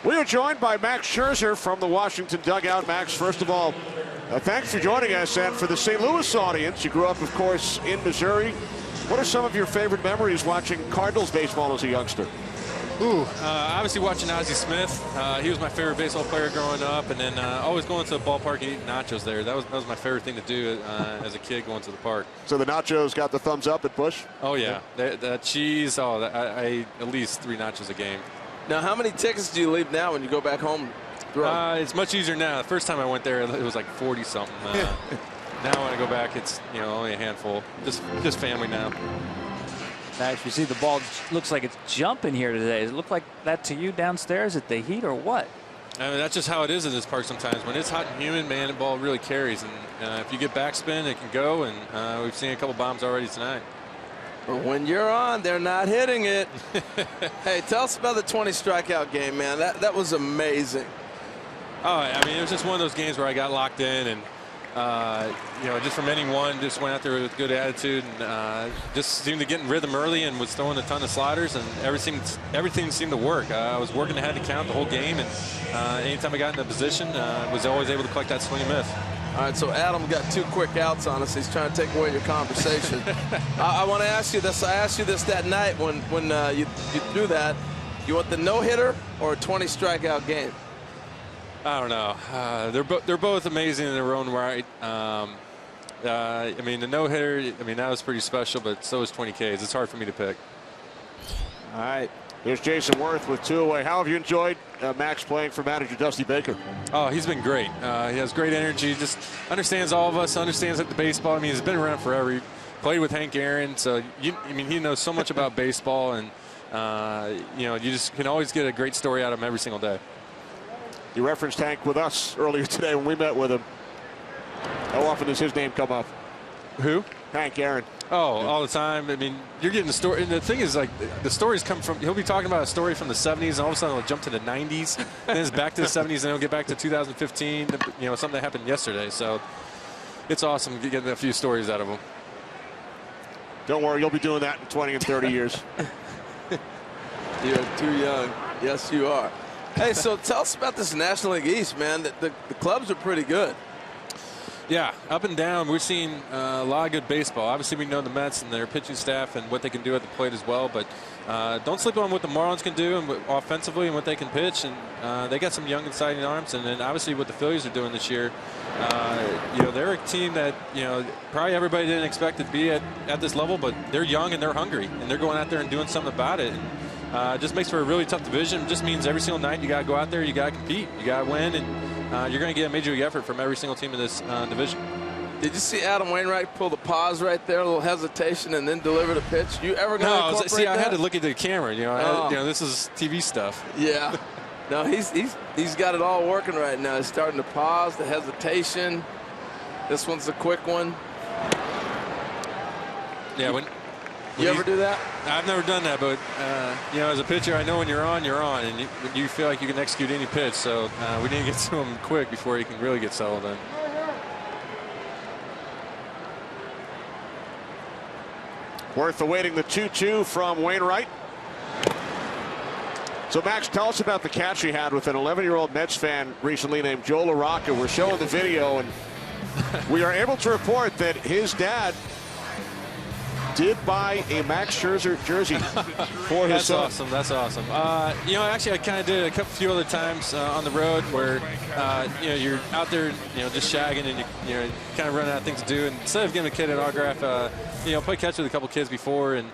We are joined by Max Scherzer from the Washington dugout. Max, first of all, thanks for joining us. And for the St. Louis audience, you grew up, of course, in Missouri. What are some of your favorite memories watching Cardinals baseball as a youngster? Obviously watching Ozzie Smith. He was my favorite baseball player growing up, and then always going to the ballpark and eating nachos there. That was my favorite thing to do as a kid, going to the park. So the nachos got the thumbs up at Busch? Oh, yeah. The cheese, I at least 3 nachos a game. Now, how many tickets do you leave now when you go back home? It's much easier now. The first time I went there, it was like 40-something. Now when I go back, it's only a handful. Just family now. Max, you see the ball looks like it's jumping here today. Does it look like that to you downstairs at the heat or what? I mean, that's just how it is in this park sometimes. When it's hot and humid, man, the ball really carries. And if you get backspin, it can go. And we've seen a couple bombs already tonight. But when you're on, they're not hitting it. Hey, tell us about the 20 strikeout game, man. That was amazing. Oh, I mean, it was just one of those games where I got locked in, and just from inning 1, just went out there with good attitude, and just seemed to get in rhythm early, and was throwing a ton of sliders, and everything seemed to work. I was working ahead to count the whole game, and anytime I got in a position, was always able to collect that swing and miss. All right, so Adam got 2 quick outs on us. He's trying to take away your conversation. I want to ask you this. I asked you this that night when you threw that. You want the no-hitter or a 20 strikeout game? I don't know. They're both amazing in their own right. I mean, the no-hitter, that was pretty special, but so is 20 Ks. It's hard for me to pick. All right. Here's Jason Worth with 2 away. How have you enjoyed Max playing for manager Dusty Baker? Oh, he's been great. He has great energy. Just understands all of us. Understands the baseball. I mean, he's been around forever. He played with Hank Aaron, so he knows so much about baseball, and you just can always get a great story out of him every single day. You referenced Hank with us earlier today when we met with him. How often does his name come up? Who? Hank Aaron. Oh, all the time. I mean, you're getting the story. And the thing is, like, the stories come from, he'll be talking about a story from the 70s, and all of a sudden it'll jump to the 90s. Then it's back to the 70s, and he'll get back to 2015, something that happened yesterday. So it's awesome getting a few stories out of him. Don't worry, you'll be doing that in 20 and 30 years. You're too young. Yes, you are. Hey, so tell us about this National League East, man. The clubs are pretty good. Yeah, up and down. We're seeing a lot of good baseball. Obviously, we know the Mets and their pitching staff and what they can do at the plate as well. But don't sleep on what the Marlins can do and offensively and what they can pitch. And they got some young, exciting arms. And then obviously what the Phillies are doing this year, they're a team that probably everybody didn't expect to be at this level. But they're young and they're hungry, and they're going out there and doing something about it. And it just makes for a really tough division. It just means every single night you got to go out there, you got to compete, you got to win, and you're going to get a major league effort from every single team in this division. Did you see Adam Wainwright pull the pause right there, a little hesitation, and then deliver the pitch? You ever going to incorporate see, that? I had to look at the camera. This is TV stuff. Yeah. No, he's got it all working right now. He's starting to pause, the hesitation. This one's a quick one. Yeah. You ever do that? I've never done that, but as a pitcher, I know when you're on, and you feel like you can execute any pitch. So we need to get to him quick before he can really get settled in. Worth awaiting the 2-2 from Wainwright. So, Max, tell us about the catch he had with an 11-year-old Mets fan recently named Joe LaRocca. We're showing the video, and we are able to report that his dad did buy a Max Scherzer jersey for his son. That's awesome. Actually, I kind of did it a few other times on the road where, you're out there, just shagging and you're kind of running out of things to do. And instead of giving a kid an autograph, play catch with a couple kids before and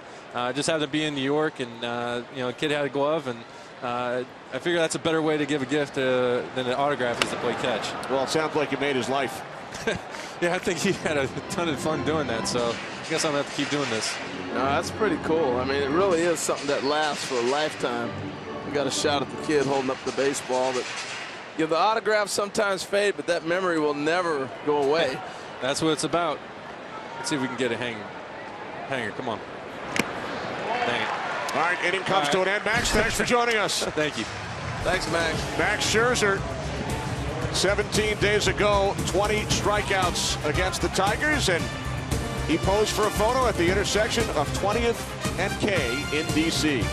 just have them be in New York. And, a kid had a glove, and I figure that's a better way to give a gift than an autograph is to play catch. Well, it sounds like you made his life. Yeah, I think he had a ton of fun doing that, so I guess I'm going to have to keep doing this. No, that's pretty cool. I mean, it really is something that lasts for a lifetime. We got a shot at the kid holding up the baseball. But the autographs sometimes fade, but that memory will never go away. That's what it's about. Let's see if we can get a hanger. Come on. Dang it. All right, inning comes to an end. Max, thanks for joining us. Thank you. Thanks, Max. Max Scherzer, 17 days ago, 20 strikeouts against the Tigers, and he posed for a photo at the intersection of 20th and K in D.C.